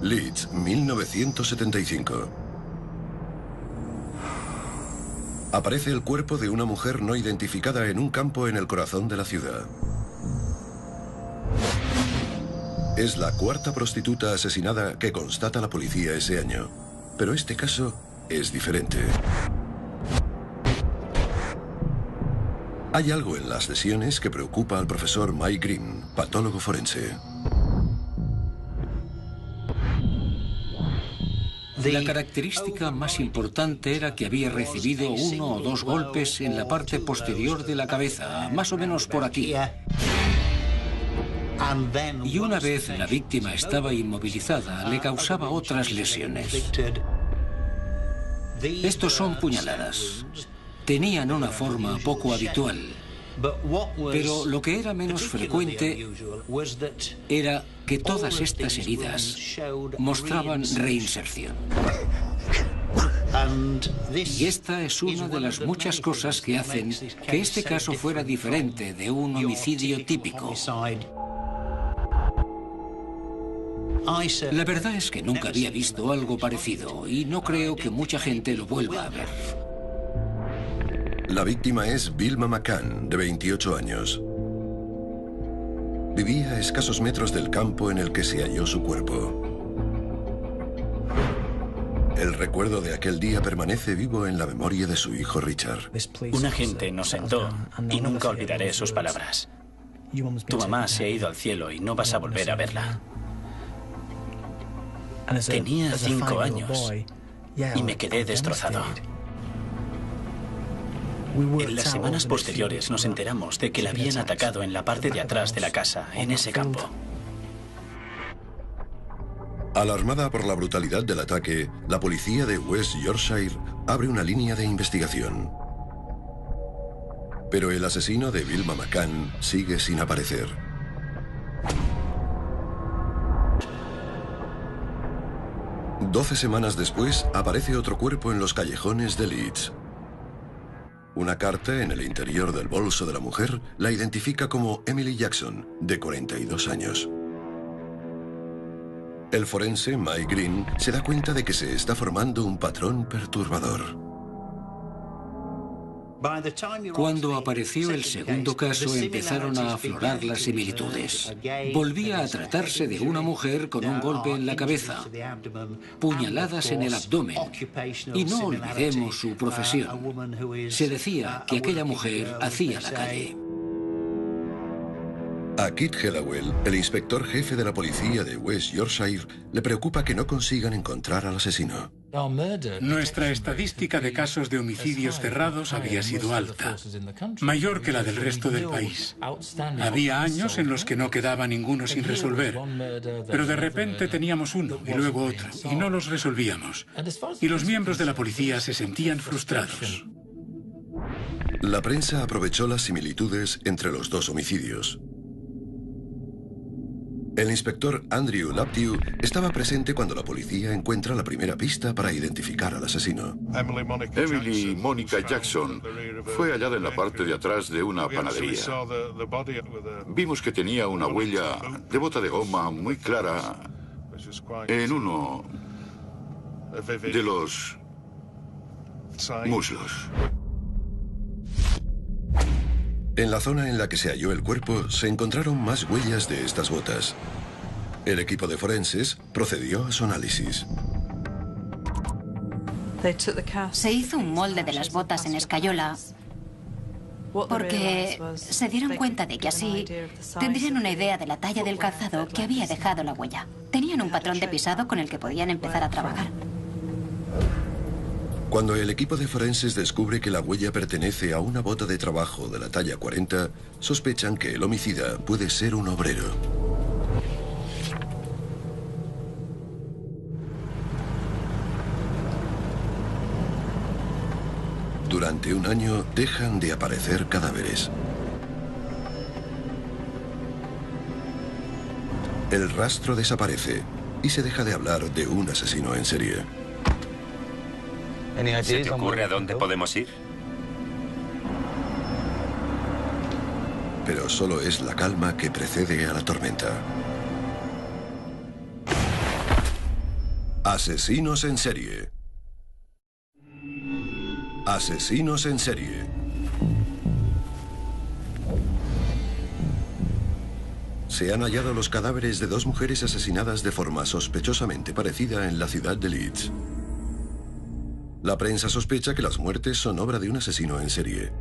Leeds, 1975. Aparece el cuerpo de una mujer no identificada en un campo en el corazón de la ciudad. Es la cuarta prostituta asesinada que constata la policía ese año. Pero este caso es diferente. Hay algo en las lesiones que preocupa al profesor Mike Green, patólogo forense. La característica más importante era que había recibido 1 o 2 golpes en la parte posterior de la cabeza, más o menos por aquí. Y una vez la víctima estaba inmovilizada, le causaba otras lesiones. Estos son puñaladas. Tenían una forma poco habitual. Pero lo que era menos frecuente era que todas estas heridas mostraban reinserción. Y esta es una de las muchas cosas que hacen que este caso fuera diferente de un homicidio típico. La verdad es que nunca había visto algo parecido y no creo que mucha gente lo vuelva a ver. La víctima es Vilma McCann, de 28 años. Vivía a escasos metros del campo en el que se halló su cuerpo. El recuerdo de aquel día permanece vivo en la memoria de su hijo Richard. Un agente nos sentó y nunca olvidaré sus palabras. Tu mamá se ha ido al cielo y no vas a volver a verla. Tenía 5 años y me quedé destrozado. En las semanas posteriores nos enteramos de que la habían atacado en la parte de atrás de la casa, en ese campo. Alarmada por la brutalidad del ataque, la policía de West Yorkshire abre una línea de investigación. Pero el asesino de Vilma McCann sigue sin aparecer. Doce semanas después, aparece otro cuerpo en los callejones de Leeds. Una carta en el interior del bolso de la mujer la identifica como Emily Jackson, de 42 años. El forense Mike Green se da cuenta de que se está formando un patrón perturbador. Cuando apareció el segundo caso, empezaron a aflorar las similitudes. Volvía a tratarse de una mujer con un golpe en la cabeza, puñaladas en el abdomen. Y no olvidemos su profesión. Se decía que aquella mujer hacía la calle. A Kit Hedawell, el inspector jefe de la policía de West Yorkshire, le preocupa que no consigan encontrar al asesino. Nuestra estadística de casos de homicidios cerrados había sido alta, mayor que la del resto del país. Había años en los que no quedaba ninguno sin resolver, pero de repente teníamos uno y luego otro, y no los resolvíamos. Y los miembros de la policía se sentían frustrados. La prensa aprovechó las similitudes entre los dos homicidios. El inspector Andrew Laptew estaba presente cuando la policía encuentra la primera pista para identificar al asesino. Emily Monica Jackson fue hallada en la parte de atrás de una panadería. Vimos que tenía una huella de bota de goma muy clara en uno de los muslos. En la zona en la que se halló el cuerpo se encontraron más huellas de estas botas. El equipo de forenses procedió a su análisis. Se hizo un molde de las botas en escayola porque se dieron cuenta de que así tendrían una idea de la talla del calzado que había dejado la huella. Tenían un patrón de pisado con el que podían empezar a trabajar. Cuando el equipo de forenses descubre que la huella pertenece a una bota de trabajo de la talla 40, sospechan que el homicida puede ser un obrero. Durante un año dejan de aparecer cadáveres. El rastro desaparece y se deja de hablar de un asesino en serie. ¿Se te ocurre a dónde podemos ir? Pero solo es la calma que precede a la tormenta. Asesinos en serie. Asesinos en serie. Se han hallado los cadáveres de 2 mujeres asesinadas de forma sospechosamente parecida en la ciudad de Leeds. La prensa sospecha que las muertes son obra de un asesino en serie.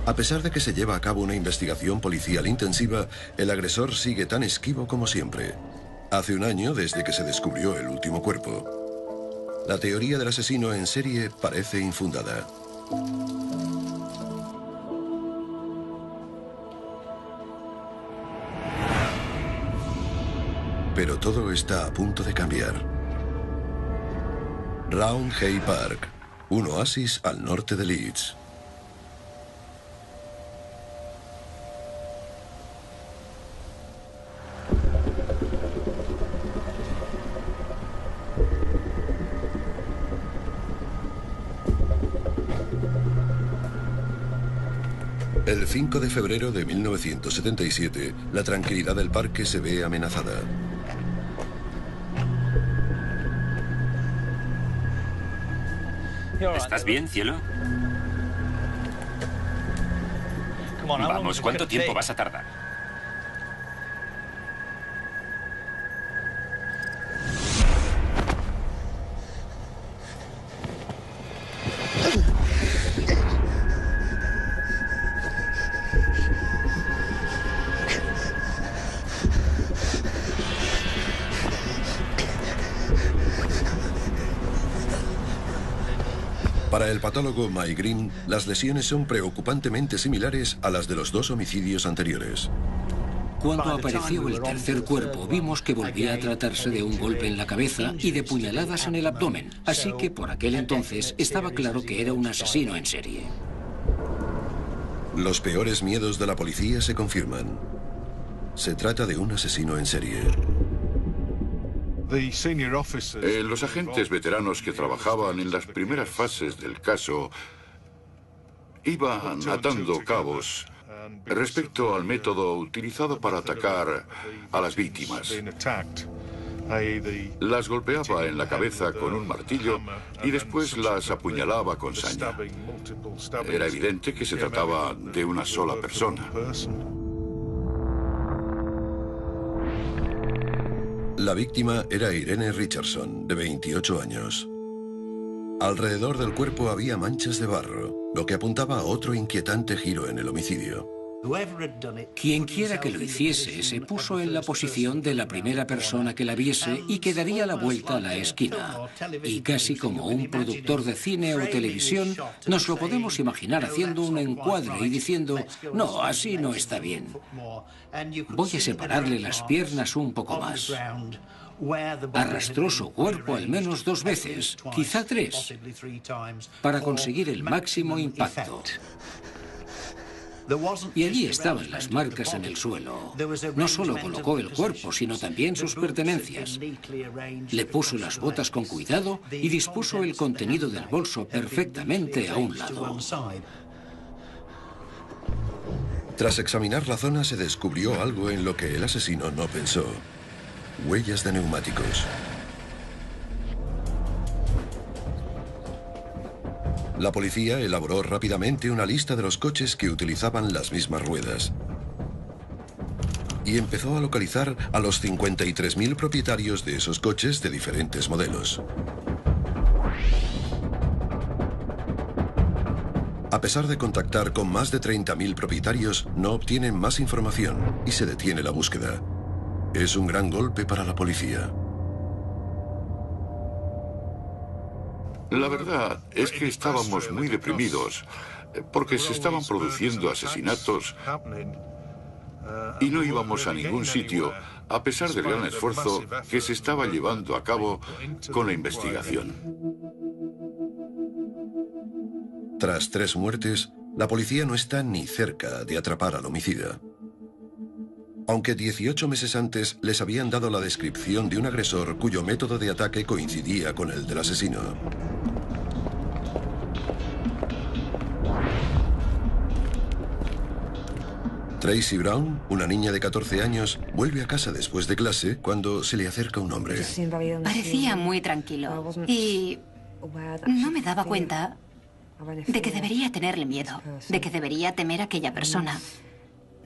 A pesar de que se lleva a cabo una investigación policial intensiva, el agresor sigue tan esquivo como siempre. Hace un año desde que se descubrió el último cuerpo. La teoría del asesino en serie parece infundada. Pero todo está a punto de cambiar. Round Hay Park, un oasis al norte de Leeds. El 5 de febrero de 1977, la tranquilidad del parque se ve amenazada. ¿Estás bien, cielo? Vamos, ¿cuánto tiempo vas a tardar? Para el patólogo Mike Green, las lesiones son preocupantemente similares a las de los 2 homicidios anteriores. Cuando apareció el tercer cuerpo, vimos que volvía a tratarse de un golpe en la cabeza y de puñaladas en el abdomen, así que por aquel entonces estaba claro que era un asesino en serie. Los peores miedos de la policía se confirman. Se trata de un asesino en serie. Los agentes veteranos que trabajaban en las primeras fases del caso iban atando cabos respecto al método utilizado para atacar a las víctimas. Las golpeaba en la cabeza con un martillo y después las apuñalaba con saña. Era evidente que se trataba de una sola persona. La víctima era Irene Richardson, de 28 años. Alrededor del cuerpo había manchas de barro, lo que apuntaba a otro inquietante giro en el homicidio. Quien quiera que lo hiciese se puso en la posición de la primera persona que la viese y que daría la vuelta a la esquina. Y casi como un productor de cine o televisión, nos lo podemos imaginar haciendo un encuadre y diciendo, no, así no está bien. Voy a separarle las piernas un poco más. Arrastró su cuerpo al menos 2 veces, quizá 3, para conseguir el máximo impacto. Y allí estaban las marcas en el suelo. No solo colocó el cuerpo, sino también sus pertenencias. Le puso las botas con cuidado y dispuso el contenido del bolso perfectamente a un lado. Tras examinar la zona se descubrió algo en lo que el asesino no pensó. Huellas de neumáticos. La policía elaboró rápidamente una lista de los coches que utilizaban las mismas ruedas. Y empezó a localizar a los 53.000 propietarios de esos coches de diferentes modelos. A pesar de contactar con más de 30.000 propietarios, no obtienen más información y se detiene la búsqueda. Es un gran golpe para la policía. La verdad es que estábamos muy deprimidos porque se estaban produciendo asesinatos y no íbamos a ningún sitio a pesar del gran esfuerzo que se estaba llevando a cabo con la investigación. Tras 3 muertes, la policía no está ni cerca de atrapar al homicida. Aunque 18 meses antes les habían dado la descripción de un agresor cuyo método de ataque coincidía con el del asesino. Tracy Brown, una niña de 14 años, vuelve a casa después de clase cuando se le acerca un hombre. Parecía muy tranquilo y no me daba cuenta de que debería tenerle miedo, de que debería temer a aquella persona.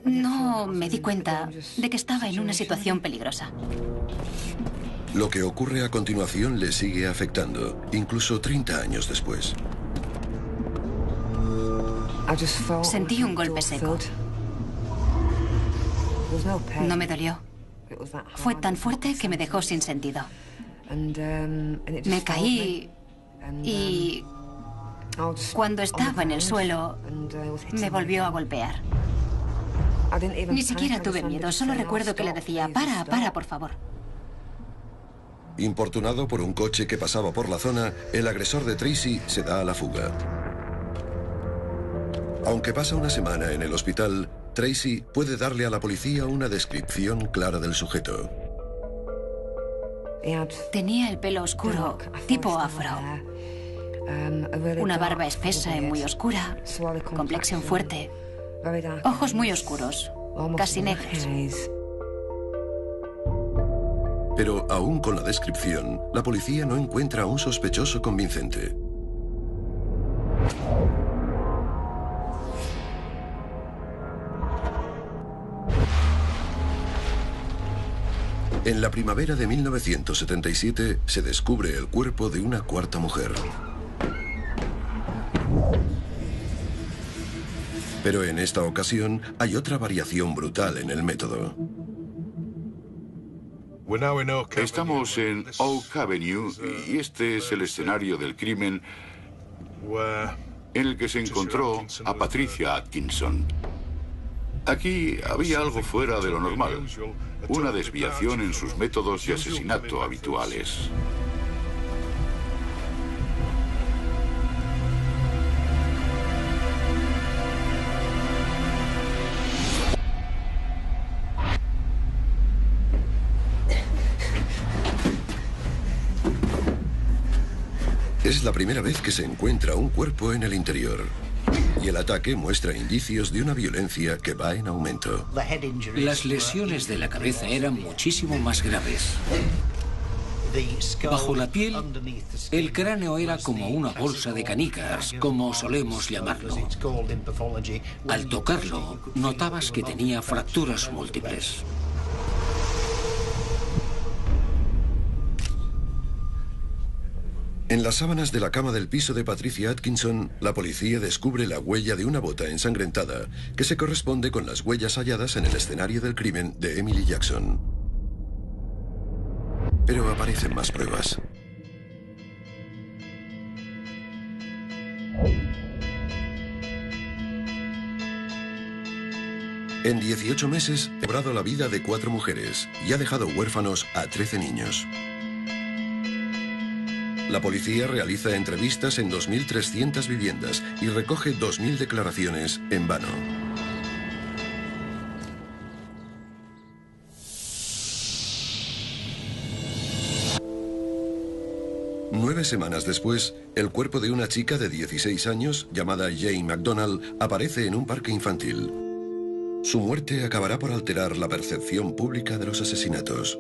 No me di cuenta de que estaba en una situación peligrosa. Lo que ocurre a continuación le sigue afectando, incluso 30 años después. Sentí un golpe seco. No me dolió. Fue tan fuerte que me dejó sin sentido. Me caí y cuando estaba en el suelo me volvió a golpear. Ni siquiera tuve miedo, solo recuerdo que le decía, para, por favor. Importunado por un coche que pasaba por la zona, el agresor de Tracy se da a la fuga. Aunque pasa una semana en el hospital, Tracy puede darle a la policía una descripción clara del sujeto. Tenía el pelo oscuro, tipo afro. Una barba espesa y muy oscura, complexión fuerte, ojos muy oscuros, casi negros. Pero aún con la descripción, la policía no encuentra a un sospechoso convincente. En la primavera de 1977 se descubre el cuerpo de una cuarta mujer. Pero en esta ocasión hay otra variación brutal en el método. Estamos en Oak Avenue y este es el escenario del crimen en el que se encontró a Patricia Atkinson. Aquí había algo fuera de lo normal, una desviación en sus métodos de asesinato habituales. Es la primera vez que se encuentra un cuerpo en el interior. Y el ataque muestra indicios de una violencia que va en aumento. Las lesiones de la cabeza eran muchísimo más graves. Bajo la piel, el cráneo era como una bolsa de canicas, como solemos llamarlo. Al tocarlo, notabas que tenía fracturas múltiples. En las sábanas de la cama del piso de Patricia Atkinson, la policía descubre la huella de una bota ensangrentada que se corresponde con las huellas halladas en el escenario del crimen de Emily Jackson. Pero aparecen más pruebas. En 18 meses, ha cobrado la vida de 4 mujeres y ha dejado huérfanos a 13 niños. La policía realiza entrevistas en 2.300 viviendas y recoge 2.000 declaraciones en vano. Nueve semanas después, el cuerpo de una chica de 16 años, llamada Jane McDonald, aparece en un parque infantil. Su muerte acabará por alterar la percepción pública de los asesinatos.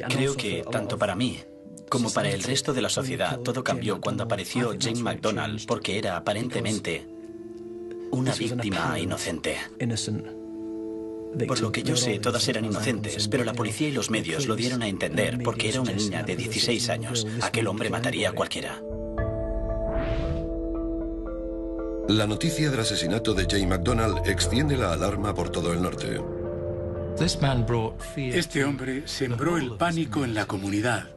Creo que tanto para mí como para el resto de la sociedad todo cambió cuando apareció Jane McDonald porque era aparentemente una víctima inocente. Por lo que yo sé, todas eran inocentes, pero la policía y los medios lo dieron a entender porque era una niña de 16 años. Aquel hombre mataría a cualquiera. La noticia del asesinato de Jane McDonald extiende la alarma por todo el norte. Este hombre sembró el pánico en la comunidad,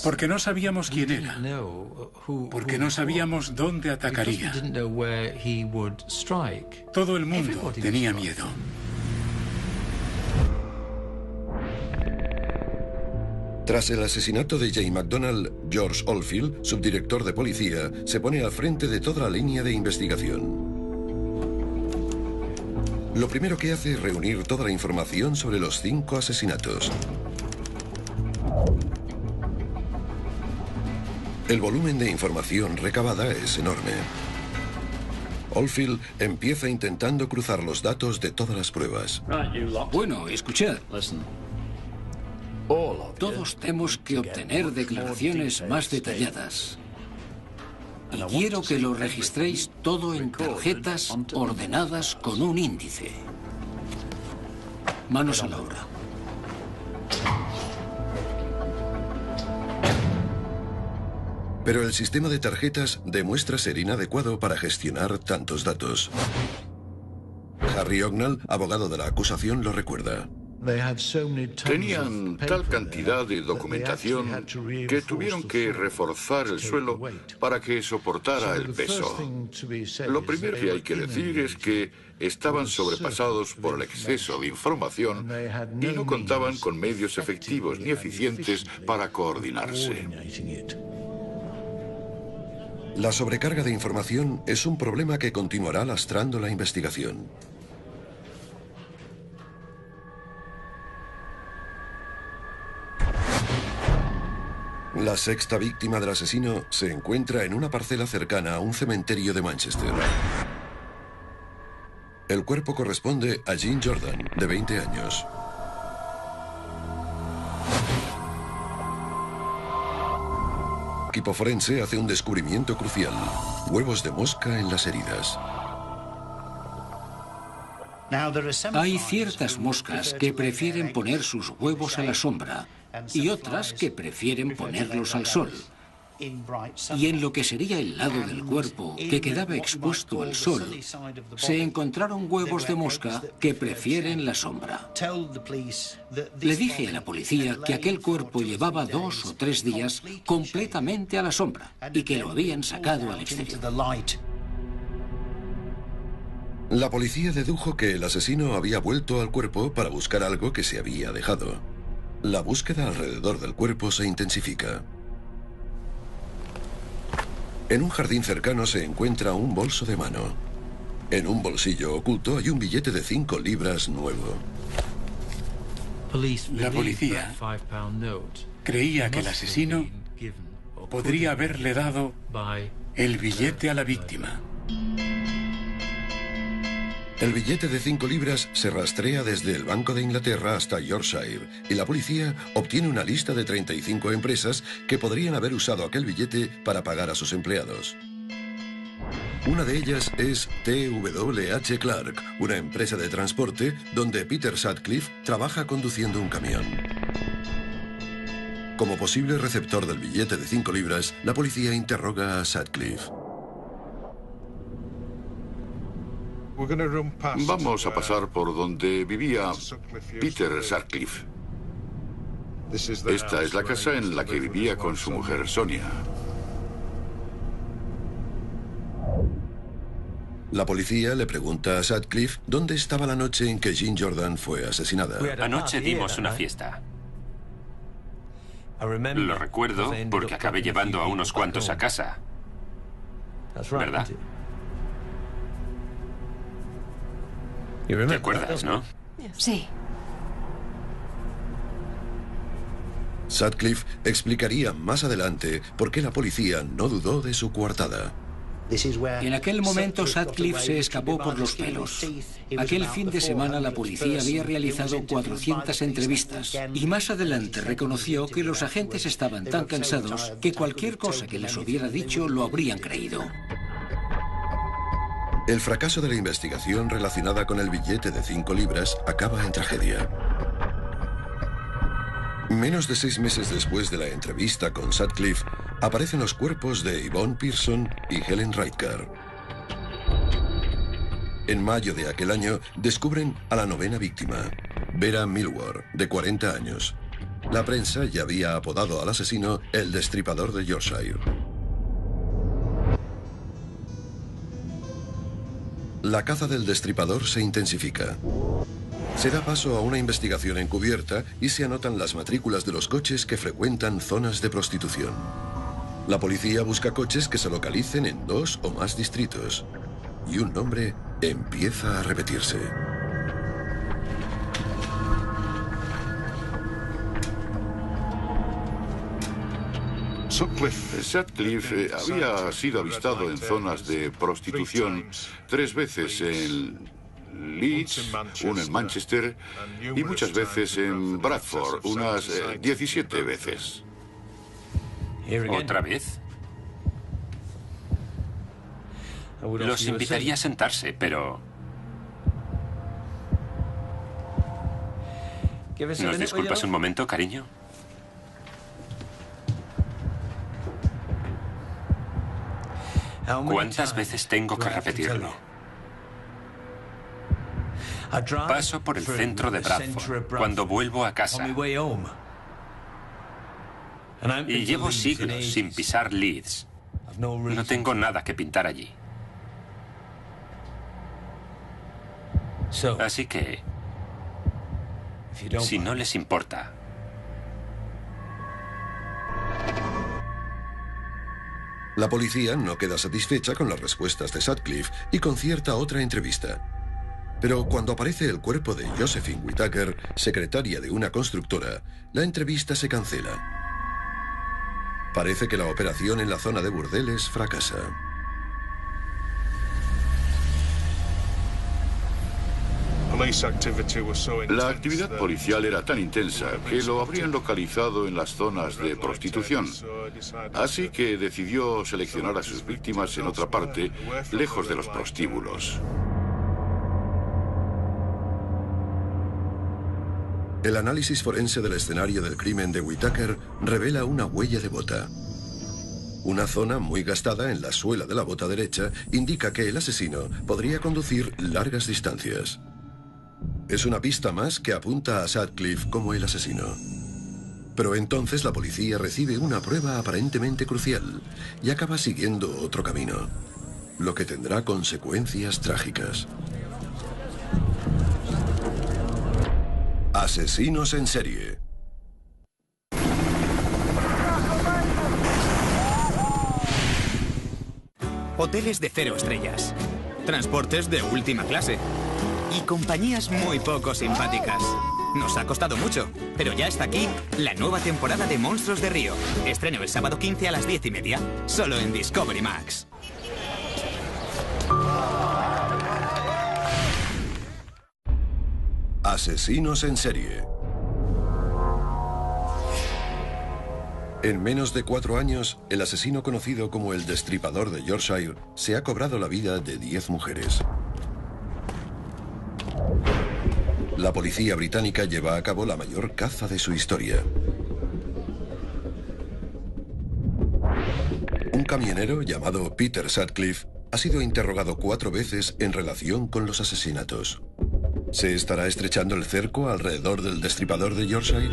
porque no sabíamos quién era, porque no sabíamos dónde atacaría. Todo el mundo tenía miedo. Tras el asesinato de Jane McDonald, George Oldfield, subdirector de policía, se pone al frente de toda la línea de investigación. Lo primero que hace es reunir toda la información sobre los 5 asesinatos. El volumen de información recabada es enorme. Oldfield empieza intentando cruzar los datos de todas las pruebas. Bueno, escuchad. Todos tenemos que obtener declaraciones más detalladas. Y quiero que lo registréis todo en tarjetas ordenadas con un índice. Manos a la obra. Pero el sistema de tarjetas demuestra ser inadecuado para gestionar tantos datos. Harry Ognall, abogado de la acusación, lo recuerda. Tenían tal cantidad de documentación que tuvieron que reforzar el suelo para que soportara el peso. Lo primero que hay que decir es que estaban sobrepasados por el exceso de información y no contaban con medios efectivos ni eficientes para coordinarse. La sobrecarga de información es un problema que continuará lastrando la investigación. La sexta víctima del asesino se encuentra en una parcela cercana a un cementerio de Manchester. El cuerpo corresponde a Jean Jordan, de 20 años. El equipo forense hace un descubrimiento crucial: huevos de mosca en las heridas. Hay ciertas moscas que prefieren poner sus huevos a la sombra y otras que prefieren ponerlos al sol. Y en lo que sería el lado del cuerpo que quedaba expuesto al sol, se encontraron huevos de mosca que prefieren la sombra. Le dije a la policía que aquel cuerpo llevaba 2 o 3 días completamente a la sombra y que lo habían sacado al exterior. La policía dedujo que el asesino había vuelto al cuerpo para buscar algo que se había dejado. La búsqueda alrededor del cuerpo se intensifica. En un jardín cercano se encuentra un bolso de mano. En un bolsillo oculto hay un billete de 5 libras nuevo. La policía creía que el asesino podría haberle dado el billete a la víctima. El billete de 5 libras se rastrea desde el Banco de Inglaterra hasta Yorkshire y la policía obtiene una lista de 35 empresas que podrían haber usado aquel billete para pagar a sus empleados. Una de ellas es TWH Clark, una empresa de transporte donde Peter Sutcliffe trabaja conduciendo un camión. Como posible receptor del billete de 5 libras, la policía interroga a Sutcliffe. Vamos a pasar por donde vivía Peter Sutcliffe. Esta es la casa en la que vivía con su mujer Sonia. La policía le pregunta a Sutcliffe dónde estaba la noche en que Jean Jordan fue asesinada. Anoche dimos una fiesta. Lo recuerdo porque acabé llevando a unos cuantos a casa. ¿Verdad? ¿Te acuerdas, no? Sí. Sutcliffe explicaría más adelante por qué la policía no dudó de su coartada. En aquel momento Sutcliffe se escapó por los pelos. Aquel fin de semana la policía había realizado 400 entrevistas y más adelante reconoció que los agentes estaban tan cansados que cualquier cosa que les hubiera dicho lo habrían creído. El fracaso de la investigación relacionada con el billete de 5 libras acaba en tragedia. Menos de 6 meses después de la entrevista con Sutcliffe, aparecen los cuerpos de Yvonne Pearson y Helen Reitker. En mayo de aquel año, descubren a la 9ª víctima, Vera Millward, de 40 años. La prensa ya había apodado al asesino el Destripador de Yorkshire. La caza del destripador se intensifica. Se da paso a una investigación encubierta y se anotan las matrículas de los coches que frecuentan zonas de prostitución. La policía busca coches que se localicen en 2 o más distritos. Y un nombre empieza a repetirse. Sutcliffe había sido avistado en zonas de prostitución 3 veces en Leeds, una en Manchester y muchas veces en Bradford, unas 17 veces. ¿Otra vez? Los invitaría a sentarse, pero... ¿Nos disculpas un momento, cariño? ¿Cuántas veces tengo que repetirlo? Paso por el centro de Bradford cuando vuelvo a casa. Y llevo siglos sin pisar Leeds. No tengo nada que pintar allí. Así que, si no les importa... La policía no queda satisfecha con las respuestas de Sutcliffe y concierta otra entrevista. Pero cuando aparece el cuerpo de Josephine Whittaker, secretaria de una constructora, la entrevista se cancela. Parece que la operación en la zona de burdeles fracasa. La actividad policial era tan intensa que lo habrían localizado en las zonas de prostitución. Así que decidió seleccionar a sus víctimas en otra parte, lejos de los prostíbulos. El análisis forense del escenario del crimen de Whittaker revela una huella de bota. Una zona muy gastada en la suela de la bota derecha indica que el asesino podría conducir largas distancias. Es una pista más que apunta a Sutcliffe como el asesino. Pero entonces la policía recibe una prueba aparentemente crucial y acaba siguiendo otro camino, lo que tendrá consecuencias trágicas. Asesinos en serie. Hoteles de 0 estrellas, transportes de última clase y compañías muy poco simpáticas. Nos ha costado mucho, pero ya está aquí la nueva temporada de Monstruos de Río. Estreno el sábado 15 a las 10:30, solo en Discovery Max. Asesinos en serie. En menos de 4 años, el asesino conocido como el Destripador de Yorkshire se ha cobrado la vida de 10 mujeres. La policía británica lleva a cabo la mayor caza de su historia. Un camionero llamado Peter Sutcliffe ha sido interrogado 4 veces en relación con los asesinatos. ¿Se estará estrechando el cerco alrededor del Destripador de Yorkshire?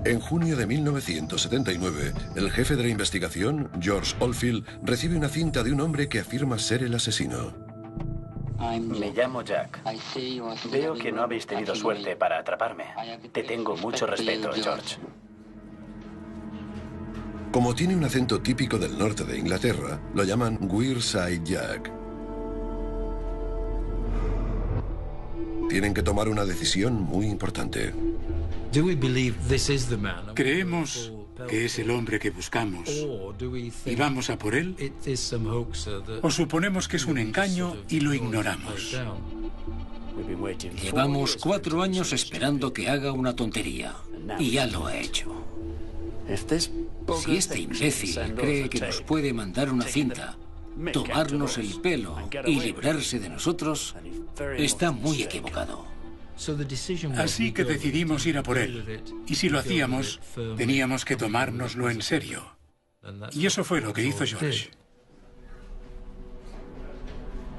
En junio de 1979, el jefe de la investigación, George Oldfield, recibe una cinta de un hombre que afirma ser el asesino. Me llamo Jack. Veo que no habéis tenido suerte para atraparme. Te tengo mucho respeto, George. Como tiene un acento típico del norte de Inglaterra, lo llaman Wearside Jack. Tienen que tomar una decisión muy importante. ¿Creemos que es el hombre que buscamos y vamos a por él? ¿O suponemos que es un engaño y lo ignoramos? Llevamos 4 años esperando que haga una tontería y ya lo ha hecho. Si este imbécil cree que nos puede mandar una cinta, tomarnos el pelo y librarse de nosotros, está muy equivocado. Así que decidimos ir a por él. Y si lo hacíamos, teníamos que tomárnoslo en serio. Y eso fue lo que hizo George.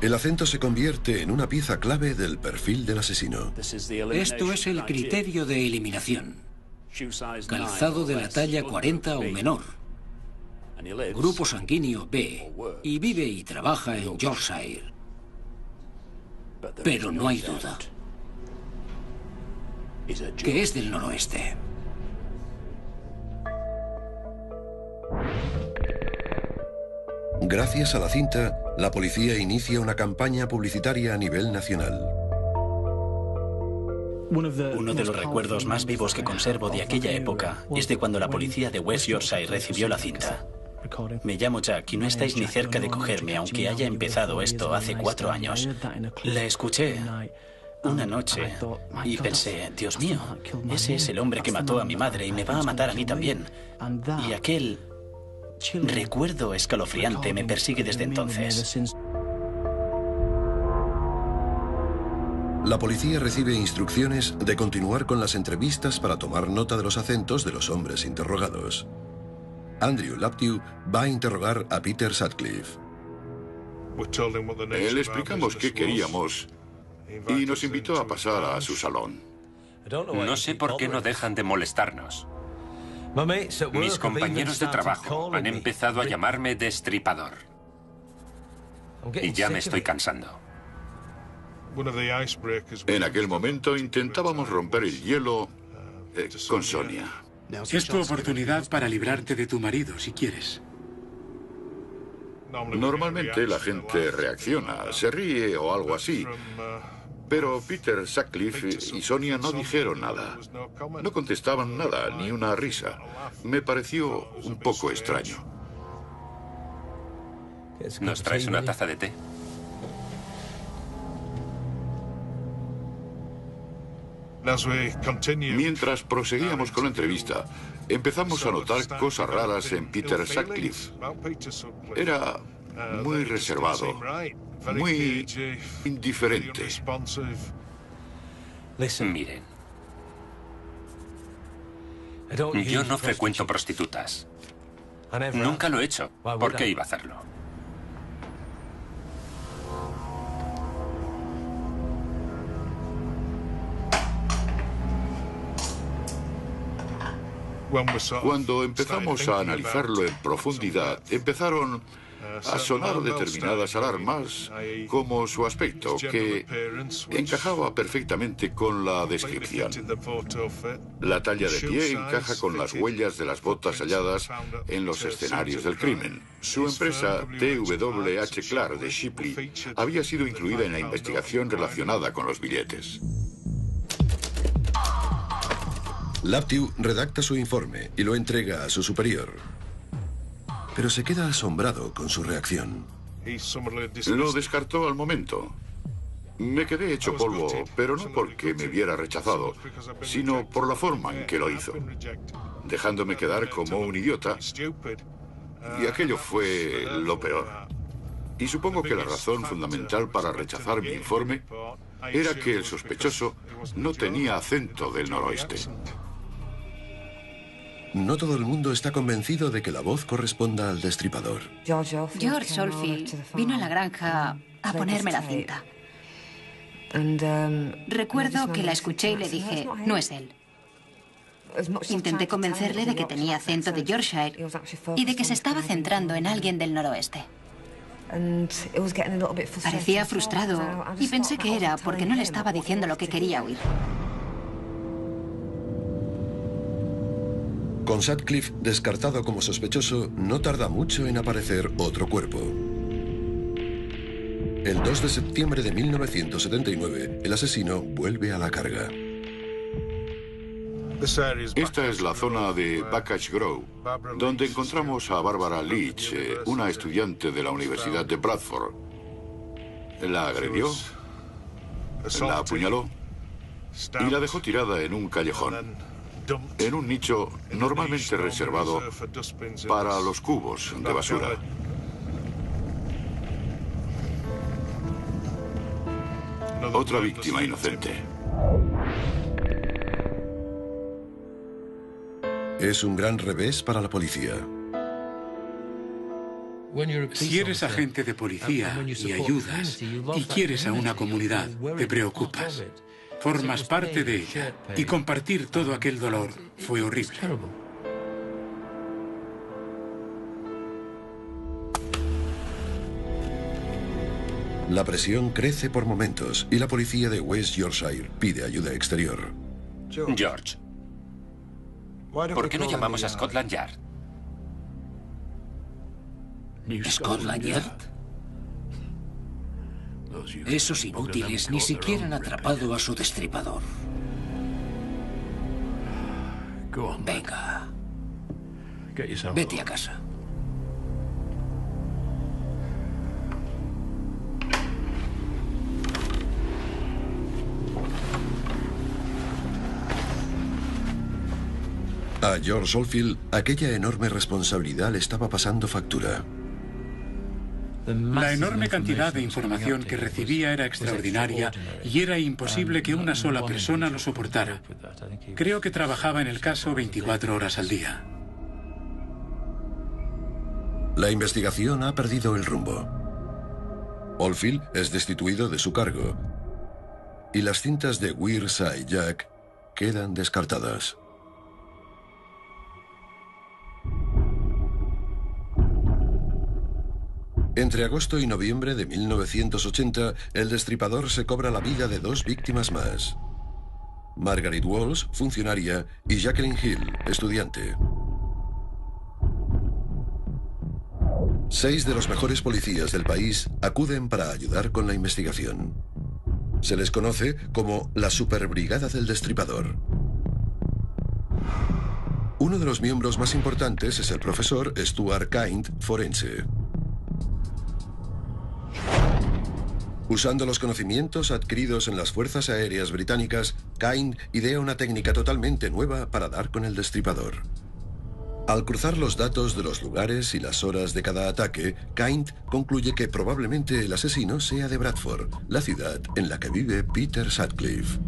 El acento se convierte en una pieza clave del perfil del asesino. Esto es el criterio de eliminación. Calzado de la talla 40 o menor. Grupo sanguíneo B. Y vive y trabaja en Yorkshire. Pero no hay duda que es del noroeste. Gracias a la cinta, la policía inicia una campaña publicitaria a nivel nacional. Uno de los recuerdos más vivos que conservo de aquella época es de cuando la policía de West Yorkshire recibió la cinta. Me llamo Jack y no estáis ni cerca de cogerme, aunque haya empezado esto hace 4 años. La escuché una noche y pensé, Dios mío, ese es el hombre que mató a mi madre y me va a matar a mí también. Y aquel recuerdo escalofriante me persigue desde entonces. La policía recibe instrucciones de continuar con las entrevistas para tomar nota de los acentos de los hombres interrogados. Andrew Laptew va a interrogar a Peter Sutcliffe. Le explicamos qué queríamos y nos invitó a pasar a su salón. No sé por qué no dejan de molestarnos. Mis compañeros de trabajo han empezado a llamarme destripador. Y ya me estoy cansando. En aquel momento intentábamos romper el hielo con Sonia. Es tu oportunidad para librarte de tu marido, si quieres. Normalmente la gente reacciona, se ríe o algo así. Pero Peter Sutcliffe y Sonia no dijeron nada. No contestaban nada, ni una risa. Me pareció un poco extraño. ¿Nos traes una taza de té? Mientras proseguíamos con la entrevista, empezamos a notar cosas raras en Peter Sutcliffe. Era muy reservado, muy indiferente. Miren, yo no frecuento prostitutas. Nunca lo he hecho. ¿Por qué iba a hacerlo? Cuando empezamos a analizarlo en profundidad, empezaron a sonar determinadas alarmas, como su aspecto, que encajaba perfectamente con la descripción. La talla de pie encaja con las huellas de las botas halladas en los escenarios del crimen. Su empresa, TWH Clark de Shipley, había sido incluida en la investigación relacionada con los billetes. Laptew redacta su informe y lo entrega a su superior. Pero se queda asombrado con su reacción. Lo descartó al momento. Me quedé hecho polvo, pero no porque me hubiera rechazado, sino por la forma en que lo hizo, dejándome quedar como un idiota. Y aquello fue lo peor. Y supongo que la razón fundamental para rechazar mi informe era que el sospechoso no tenía acento del noroeste. No todo el mundo está convencido de que la voz corresponda al destripador. George Oldfield vino a la granja a ponerme la cinta. Recuerdo que la escuché y le dije, no es él. Intenté convencerle de que tenía acento de Yorkshire y de que se estaba centrando en alguien del noroeste. Parecía frustrado y pensé que era porque no le estaba diciendo lo que quería oír. Con Sutcliffe descartado como sospechoso, no tarda mucho en aparecer otro cuerpo. El 2 de septiembre de 1979, el asesino vuelve a la carga. Esta es la zona de Bacchus Grove, donde encontramos a Barbara Leach, una estudiante de la Universidad de Bradford. La agredió, la apuñaló y la dejó tirada en un callejón, en un nicho normalmente reservado para los cubos de basura. Otra víctima inocente. Es un gran revés para la policía. Si eres agente de policía y ayudas y quieres a una comunidad, te preocupas. Formas parte de ella y compartir todo aquel dolor fue horrible. La presión crece por momentos y la policía de West Yorkshire pide ayuda exterior. George, ¿por qué no llamamos a Scotland Yard? ¿Scotland Yard? Esos inútiles ni siquiera han atrapado a su destripador. Venga. Vete a casa. A George Oldfield, aquella enorme responsabilidad le estaba pasando factura. La enorme cantidad de información que recibía era extraordinaria y era imposible que una sola persona lo soportara. Creo que trabajaba en el caso 24 horas al día. La investigación ha perdido el rumbo. Oldfield es destituido de su cargo y las cintas de Weird Side Jack quedan descartadas. Entre agosto y noviembre de 1980, el Destripador se cobra la vida de 2 víctimas más. Margaret Walsh, funcionaria, y Jacqueline Hill, estudiante. 6 de los mejores policías del país acuden para ayudar con la investigación. Se les conoce como la Superbrigada del Destripador. Uno de los miembros más importantes es el profesor Stuart Kind, forense. Usando los conocimientos adquiridos en las fuerzas aéreas británicas, Kind idea una técnica totalmente nueva para dar con el Destripador. Al cruzar los datos de los lugares y las horas de cada ataque, Kind concluye que probablemente el asesino sea de Bradford, la ciudad en la que vive Peter Sutcliffe.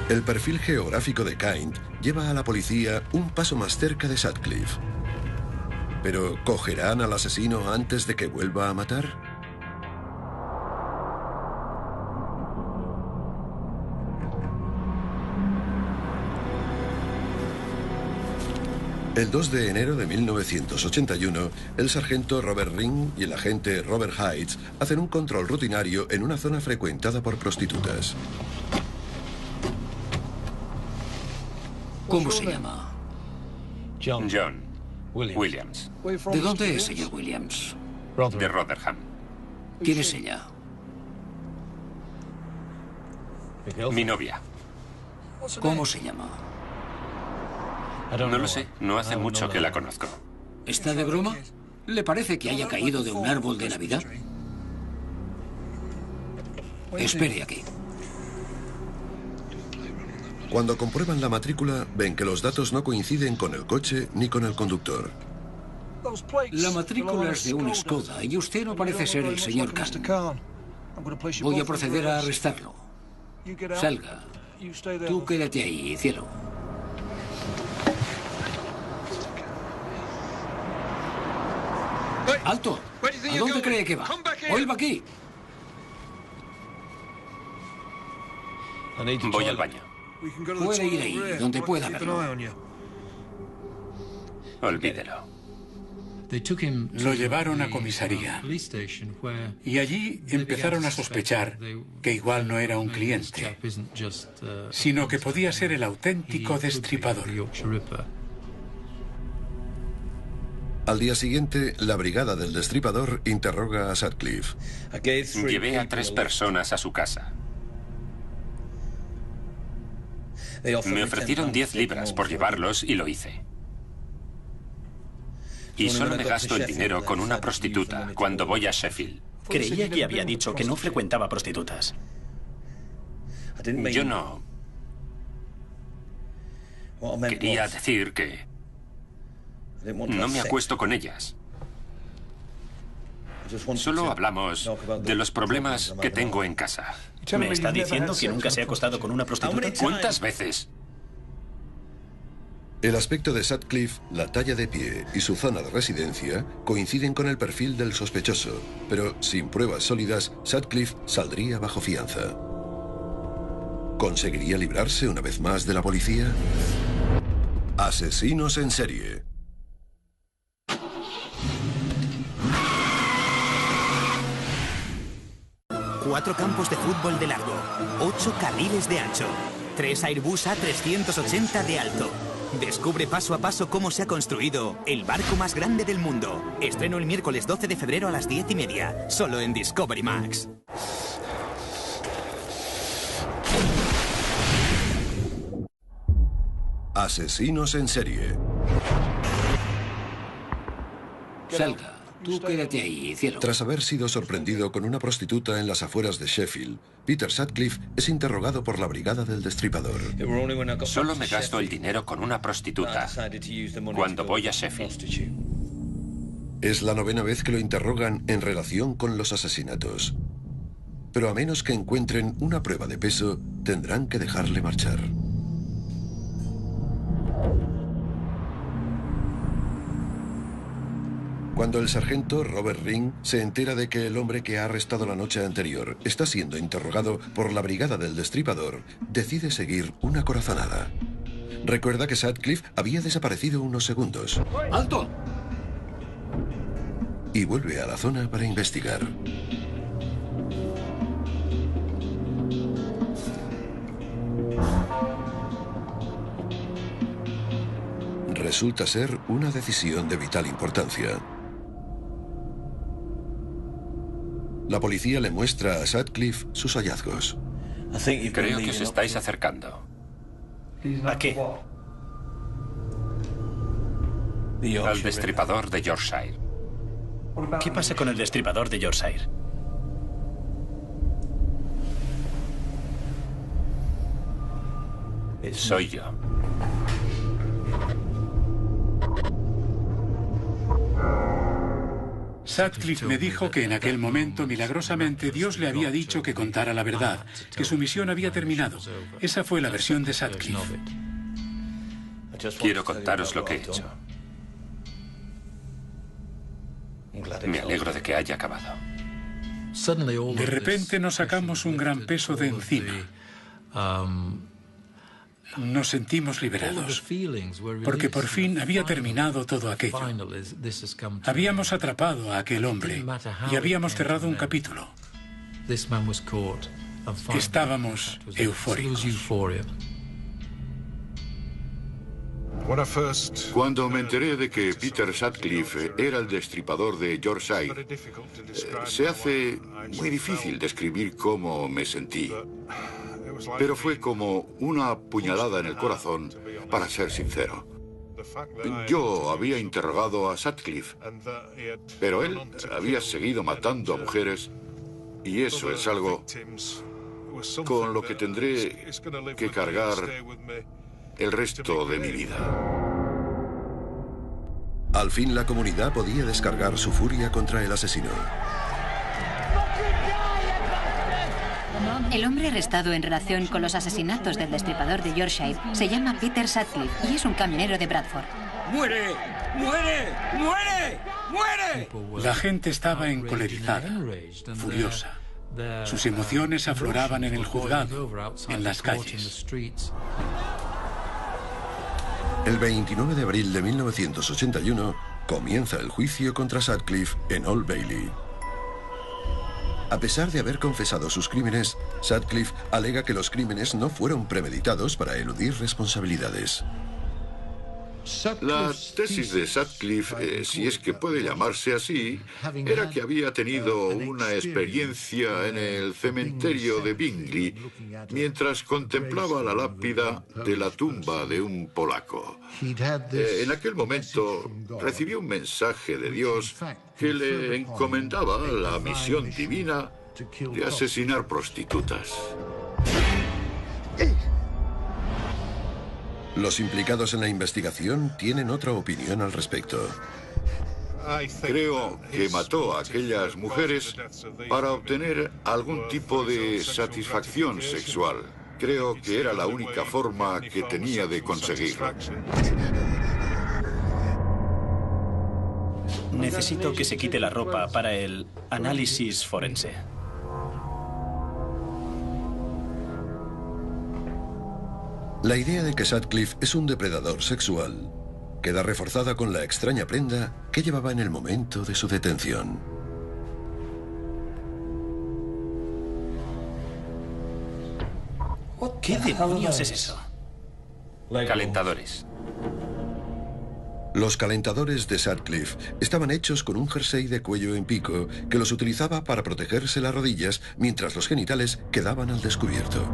El perfil geográfico de Kind lleva a la policía un paso más cerca de Sutcliffe. ¿Pero cogerán al asesino antes de que vuelva a matar? El 2 de enero de 1981, el sargento Robert Ring y el agente Robert Heights hacen un control rutinario en una zona frecuentada por prostitutas. ¿Cómo se llama? John Williams. ¿De dónde es, señor Williams? De Rotherham. ¿Quién es ella? Mi novia. ¿Cómo se llama? No lo sé, no hace mucho que la conozco. ¿Está de broma? ¿Le parece que haya caído de un árbol de Navidad? Espere aquí. Cuando comprueban la matrícula, ven que los datos no coinciden con el coche ni con el conductor. La matrícula es de un Skoda y usted no parece ser el señor Kahn. Voy a proceder a arrestarlo. Salga. Tú quédate ahí, cielo. ¡Alto! ¿A dónde cree que va? ¡Vuelva aquí! Voy al baño. Puede ir ahí, donde pueda verlo. Olvídelo. Lo llevaron a comisaría y allí empezaron a sospechar que igual no era un cliente, sino que podía ser el auténtico Destripador. Al día siguiente, la brigada del Destripador interroga a Sutcliffe. Llevé a 3 personas a su casa. Me ofrecieron 10 libras por llevarlos y lo hice. Y solo me gasto el dinero con una prostituta cuando voy a Sheffield. Creía que había dicho que no frecuentaba prostitutas. Yo no... Quería decir que no me acuesto con ellas. Solo hablamos de los problemas que tengo en casa. ¿Me está diciendo que nunca se ha acostado con una prostituta? ¿Cuántas veces? El aspecto de Sutcliffe, la talla de pie y su zona de residencia coinciden con el perfil del sospechoso, pero sin pruebas sólidas, Sutcliffe saldría bajo fianza. ¿Conseguiría librarse una vez más de la policía? Asesinos en serie. Cuatro campos de fútbol de largo, 8 carriles de ancho, 3 Airbus A380 de alto, Descubre paso a paso cómo se ha construido el barco más grande del mundo. Estreno el miércoles 12 de febrero a las 10:30, solo en Discovery Max. Asesinos en serie. Salga. Tú quédate ahí, cielo. Tras haber sido sorprendido con una prostituta en las afueras de Sheffield, Peter Sutcliffe es interrogado por la Brigada del Destripador. Solo me gasto el dinero con una prostituta cuando voy a Sheffield. Es la 9ª vez que lo interrogan en relación con los asesinatos. Pero a menos que encuentren una prueba de peso, tendrán que dejarle marchar. Cuando el sargento Robert Ring se entera de que el hombre que ha arrestado la noche anterior está siendo interrogado por la Brigada del Destripador, decide seguir una corazonada. Recuerda que Sutcliffe había desaparecido unos segundos. ¡Alto! Y vuelve a la zona para investigar. Resulta ser una decisión de vital importancia. La policía le muestra a Sutcliffe sus hallazgos. Creo que os estáis acercando. ¿A qué? Al destripador de Yorkshire. ¿Qué pasa con el destripador de Yorkshire? Soy yo. Sutcliffe me dijo que en aquel momento, milagrosamente, Dios le había dicho que contara la verdad, que su misión había terminado. Esa fue la versión de Sutcliffe. Quiero contaros lo que he hecho. Me alegro de que haya acabado. De repente nos sacamos un gran peso de encima. Nos sentimos liberados, porque por fin había terminado todo aquello. Habíamos atrapado a aquel hombre y habíamos cerrado un capítulo. Estábamos eufóricos. Cuando me enteré de que Peter Sutcliffe era el destripador de Yorkshire, se hace muy difícil describir cómo me sentí. Pero fue como una puñalada en el corazón, para ser sincero. Yo había interrogado a Sutcliffe, pero él había seguido matando a mujeres, y eso es algo con lo que tendré que cargar el resto de mi vida. Al fin la comunidad podía descargar su furia contra el asesino. El hombre arrestado en relación con los asesinatos del destripador de Yorkshire se llama Peter Sutcliffe y es un camionero de Bradford. ¡Muere! ¡Muere! ¡Muere! ¡Muere! La gente estaba encolerizada, furiosa. Sus emociones afloraban en el juzgado, en las calles. El 29 de abril de 1981 comienza el juicio contra Sutcliffe en Old Bailey. A pesar de haber confesado sus crímenes, Sutcliffe alega que los crímenes no fueron premeditados para eludir responsabilidades. La tesis de Sutcliffe, si es que puede llamarse así, era que había tenido una experiencia en el cementerio de Bingley mientras contemplaba la lápida de la tumba de un polaco. En aquel momento recibió un mensaje de Dios que le encomendaba la misión divina de asesinar prostitutas. Los implicados en la investigación tienen otra opinión al respecto. Creo que mató a aquellas mujeres para obtener algún tipo de satisfacción sexual. Creo que era la única forma que tenía de conseguirlo. Necesito que se quite la ropa para el análisis forense. La idea de que Sutcliffe es un depredador sexual queda reforzada con la extraña prenda que llevaba en el momento de su detención. ¿Qué demonios es eso? Calentadores. Los calentadores de Sutcliffe estaban hechos con un jersey de cuello en pico que los utilizaba para protegerse las rodillas mientras los genitales quedaban al descubierto.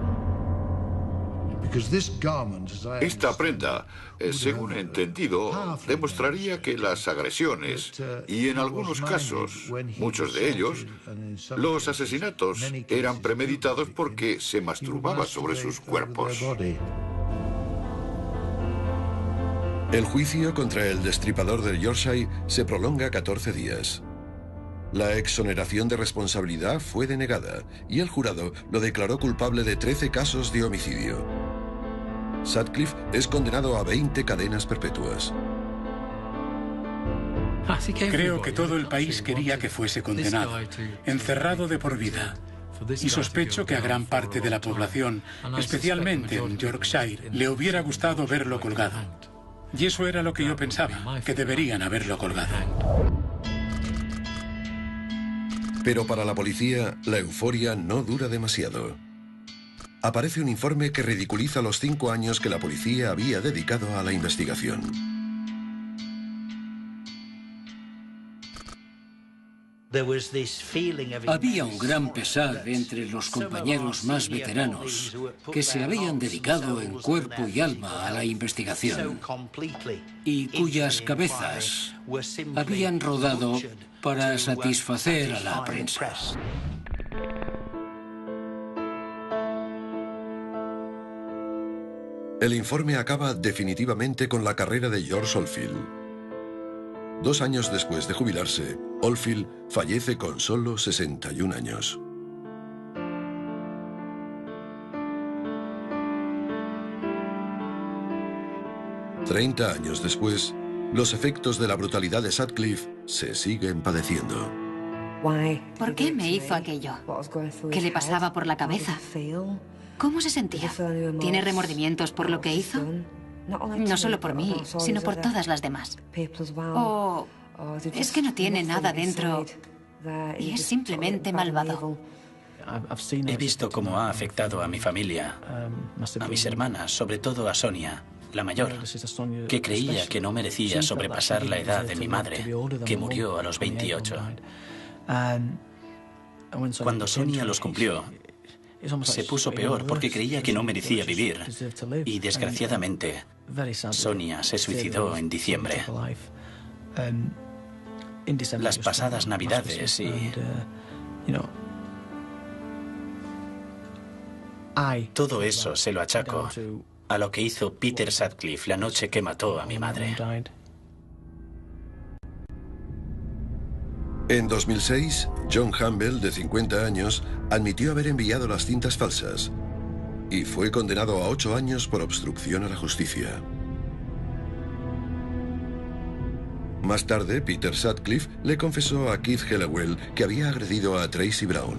Esta prenda, según he entendido, demostraría que las agresiones, y en algunos casos, muchos de ellos, los asesinatos eran premeditados porque se masturbaba sobre sus cuerpos. El juicio contra el destripador de Yorkshire se prolonga 14 días. La exoneración de responsabilidad fue denegada y el jurado lo declaró culpable de 13 casos de homicidio. Sutcliffe es condenado a 20 cadenas perpetuas. Creo que todo el país quería que fuese condenado, encerrado de por vida. Y sospecho que a gran parte de la población, especialmente en Yorkshire, le hubiera gustado verlo colgado. Y eso era lo que yo pensaba, que deberían haberlo colgado. Pero para la policía, la euforia no dura demasiado. Aparece un informe que ridiculiza los 5 años que la policía había dedicado a la investigación. Había un gran pesar entre los compañeros más veteranos que se habían dedicado en cuerpo y alma a la investigación y cuyas cabezas habían rodado para satisfacer a la prensa. El informe acaba definitivamente con la carrera de George Oldfield. 2 años después de jubilarse, Oldfield fallece con solo 61 años. «30 años después, los efectos de la brutalidad de Sutcliffe se siguen padeciendo». ¿Por qué me hizo aquello? ¿Qué le pasaba por la cabeza? ¿Cómo se sentía? ¿Tiene remordimientos por lo que hizo? No solo por mí, sino por todas las demás. ¿O es que no tiene nada dentro y es simplemente malvado? He visto cómo ha afectado a mi familia, a mis hermanas, sobre todo a Sonia, la mayor, que creía que no merecía sobrepasar la edad de mi madre, que murió a los 28. Cuando Sonia los cumplió, se puso peor porque creía que no merecía vivir. Y desgraciadamente, Sonia se suicidó en diciembre. Las pasadas Navidades y... todo eso se lo achaco a lo que hizo Peter Sutcliffe la noche que mató a mi madre. En 2006, John Campbell, de 50 años, admitió haber enviado las cintas falsas y fue condenado a 8 años por obstrucción a la justicia. Más tarde, Peter Sutcliffe le confesó a Keith Hallowell que había agredido a Tracy Brown.